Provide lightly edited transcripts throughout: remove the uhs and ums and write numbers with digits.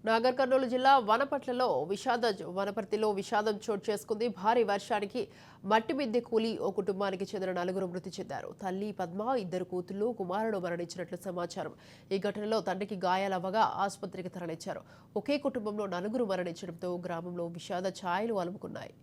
నాగర్ కర్నూలు జిల్లా వనపర్తిలో విషాదం చోటు చేసుకుంది. భారీ వర్షానికి మట్టి మిద్దె కూలి ఓ కుటుంబానికి చెందిన నలుగురు మృతి చెందారు. తల్లి పద్మ, ఇద్దరు కూతుళ్లు, కుమారుడు మరణించినట్లు సమాచారం. ఈ ఘటనలో తండ్రికి గాయాలవ్వగా ఆసుపత్రికి తరలించారు. ఒకే కుటుంబంలో నలుగురు మరణించడంతో గ్రామంలో విషాద ఛాయలు అలుముకున్నాయి.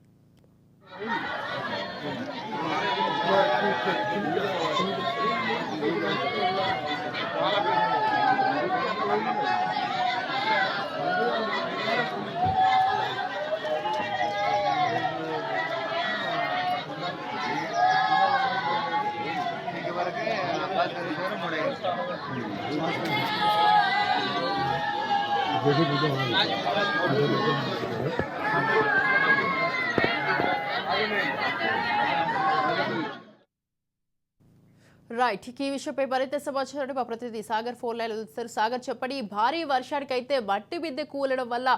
రైట్, ఈ విషయంపై మరింత సమాచారం మా ప్రతినిధి సాగర్ ఫోన్ లైన్ చూస్తారు. సాగర్, చెప్పండి. భారీ వర్షానికి అయితే మట్టి మిద్దె కూలడం వల్ల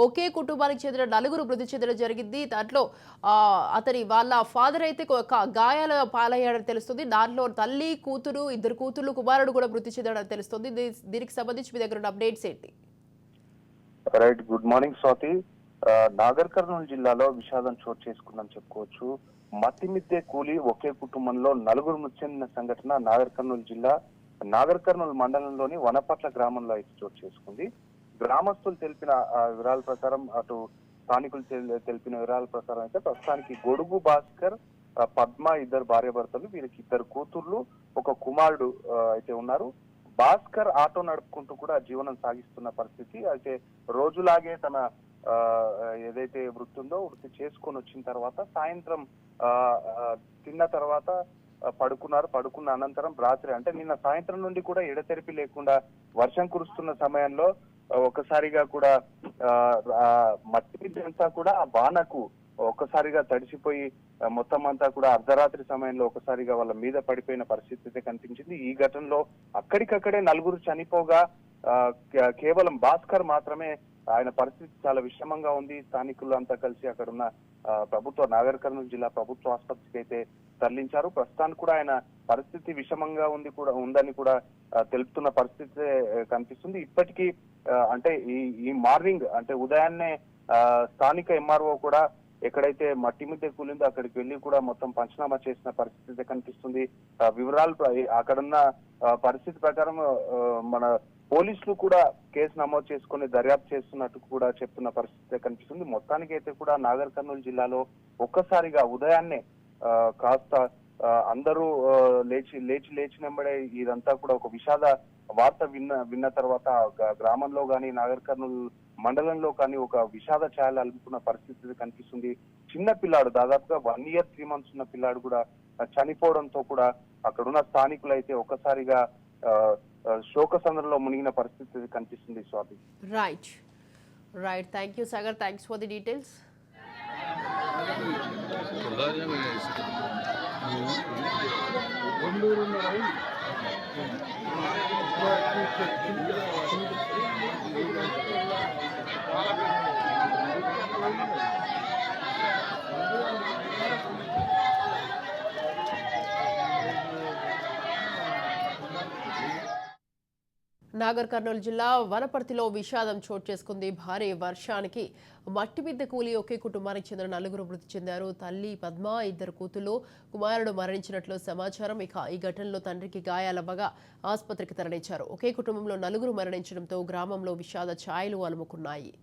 ఒకే కుటుంబానికి చెందిన నలుగురు మృతి చెందడం జరిగింది. దాంట్లో వాళ్ళ ఫాదర్ అయితే గాయాల పాలయ్యాడని తెలుస్తుంది. దాంట్లో తల్లి, కూతురు, ఇద్దరు కూతురు, కుమారుడు కూడా మృతి చెందడం తెలుస్తుంది. దీనికి సంబంధించి మీ దగ్గర ఉన్న అప్డేట్స్ ఏంటి? Right, good morning Swathi. Nagar Kurnool జిల్లాలో విషాదం చోటు చేసుకుందని చెప్పుకోవచ్చు. మట్టి మిద్దె కూలి ఒకే కుటుంబంలో నలుగురు మృతి చెందిన సంఘటన నాగర్ కర్నూలు జిల్లా నాగర్ కర్నూలు మండలంలోని వనపట్ల గ్రామంలో అయితే చోటు చేసుకుంది. గ్రామస్తులు తెలిపిన వివరాల ప్రకారం, అటు స్థానికులు తెలిపిన వివరాల ప్రకారం అయితే ప్రస్తుతానికి గొడుగు భాస్కర్, పద్మ ఇద్దరు భార్యాభర్తలు, వీరికి ఇద్దరు కూతుర్లు, ఒక కుమారుడు అయితే ఉన్నారు. భాస్కర్ ఆటో నడుపుకుంటూ కూడా జీవనం సాగిస్తున్న పరిస్థితి. అయితే రోజులాగే తన ఏదైతే వృత్తి ఉందో వృత్తి చేసుకొని వచ్చిన తర్వాత సాయంత్రం తిన్న తర్వాత పడుకున్న అనంతరం రాత్రి, అంటే నిన్న సాయంత్రం నుండి కూడా ఎడతెరిపి లేకుండా వర్షం కురుస్తున్న సమయంలో ఒకసారిగా కూడా మట్టి మిద్దె అంతా కూడా ఆ వానకు ఒక్కసారిగా తడిసిపోయి మొత్తం అంతా కూడా అర్ధరాత్రి సమయంలో ఒకసారిగా వాళ్ళ మీద పడిపోయిన పరిస్థితి అయితే కనిపించింది. ఈ ఘటనలో అక్కడికక్కడే నలుగురు చనిపోగా కేవలం భాస్కర్ మాత్రమే, ఆయన పరిస్థితి చాలా విషమంగా ఉంది. స్థానికులు అంతా కలిసి అక్కడ ఉన్న నాగర్ కర్నూలు జిల్లా ప్రభుత్వ ఆసుపత్రికి అయితే తరలించారు. ప్రస్తుతానికి కూడా ఆయన పరిస్థితి విషమంగా ఉందని కూడా తెలుపుతున్న పరిస్థితి కనిపిస్తుంది. ఇప్పటికీ అంటే ఈ మార్నింగ్, అంటే ఉదయాన్నే స్థానిక ఎంఆర్ఓ కూడా ఎక్కడైతే మట్టి మిద్దె కూలిందో అక్కడికి వెళ్లి కూడా మొత్తం పంచనామా చేసిన పరిస్థితి కనిపిస్తుంది. వివరాలు అక్కడున్న పరిస్థితి ప్రకారం మన పోలీసులు కూడా కేసు నమోదు చేసుకుని దర్యాప్తు చేస్తున్నట్టు కూడా చెప్తున్న పరిస్థితి కనిపిస్తుంది. మొత్తానికి అయితే కూడా నాగర్ కర్నూలు జిల్లాలో ఒక్కసారిగా ఉదయాన్నే కాస్త అందరూ లేచినెంబడే ఇదంతా కూడా ఒక విషాద వార్త విన్న తర్వాత గ్రామంలో గాని నాగర్ కర్నూలు మండలంలో కానీ ఒక విషాద ఛాయలు అలుపుకున్న పరిస్థితి కనిపిస్తుంది. చిన్న పిల్లాడు, దాదాపుగా 1 year 3 months ఉన్న పిల్లాడు కూడా చనిపోవడంతో కూడా అక్కడున్న స్థానికులు అయితే ఒక్కసారిగా శోకసంద్రంలో మునిగిన పరిస్థితి కనిపిస్తుంది. Swathi. Right, thank you Sagar, thanks for the details. Nagar Kurnool జిల్లా వనపర్తిలో విషాదం చోటు చేసుకుంది. భారీ వర్షానికి మట్టి మిద్దె కూలి ఒకే కుటుంబానికి చెందిన నలుగురు మృతి చెందారు. తల్లి పద్మ, ఇద్దరు కూతుళ్లు, కుమారుడు మరణించినట్లు సమాచారం. ఈ ఘటనలో తండ్రికి గాయాలవ్వగా ఆసుపత్రికి తరలించారు. ఒకే కుటుంబంలో నలుగురు మరణించడంతో గ్రామంలో విషాద ఛాయలు అలుముకున్నాయి.